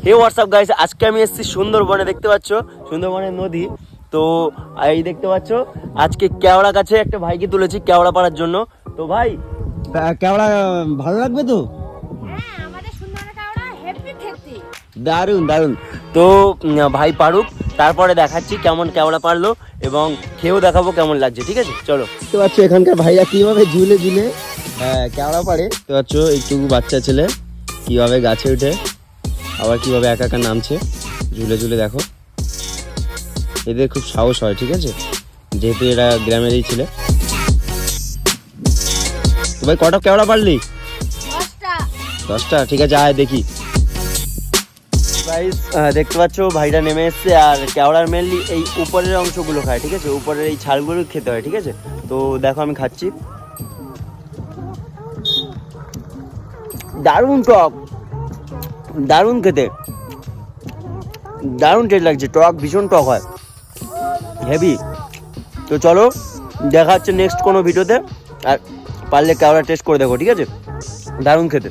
হে WhatsApp guys, আজকে আমি এসেছি সুন্দরবনে। দেখতে পাচ্ছ সুন্দরবনের নদী। তো এই দেখতে পাচ্ছ আজকে কেওড়া গাছে একটা ভাইকে তুলেছি কেওড়া পাড়ার জন্য। তো ভাই কেওড়া ভালো লাগবে তো? হ্যাঁ, আমাদের সুন্দরবনের কাওড়া হেভি খেতে। দারুন দারুন। তো ভাই পারুক, তারপরে দেখাচ্ছি কেমন কেওড়া পারলো এবং খেয়েও দেখাবো কেমন লাগছে। ঠিক আছে, চলো। দেখতে পাচ্ছ এখানকার ভাইয়া কিভাবে ঝুলে ঝুলে কেওড়া পারে। দেখতে পাচ্ছ একটু বাচ্চা ছেলে কিভাবে গাছে উঠে আবার কিভাবে একা একা নামছে ঝুলে ঝুলে। দেখো, এদের খুব সাহস হয়। ঠিক আছে, যেহেতু এরা গ্রামেরই ছেলে। তো ভাই কটা কেওড়া পারলি? 10টা। 10টা? ঠিক আছে, আয় দেখি। গাইস দেখতে পাচ্ছ ভাইটা নেমে এসছে, আর কেওড়ার মেনলি এই উপরের অংশগুলো খায়। ঠিক আছে, উপরের এই ছালগুলো খেতে হয়। ঠিক আছে, তো দেখো আমি খাচ্ছি। দারুণ টক, দারুণ খেতে, দারুণ টেস্ট লাগছে। টক, ভীষণ টক হয়, হেভি। তো চলো দেখা হচ্ছে নেক্সট কোনো ভিডিওতে। আর পারলে কেওড়া টেস্ট করে দেখো। ঠিক আছে, দারুণ খেতে।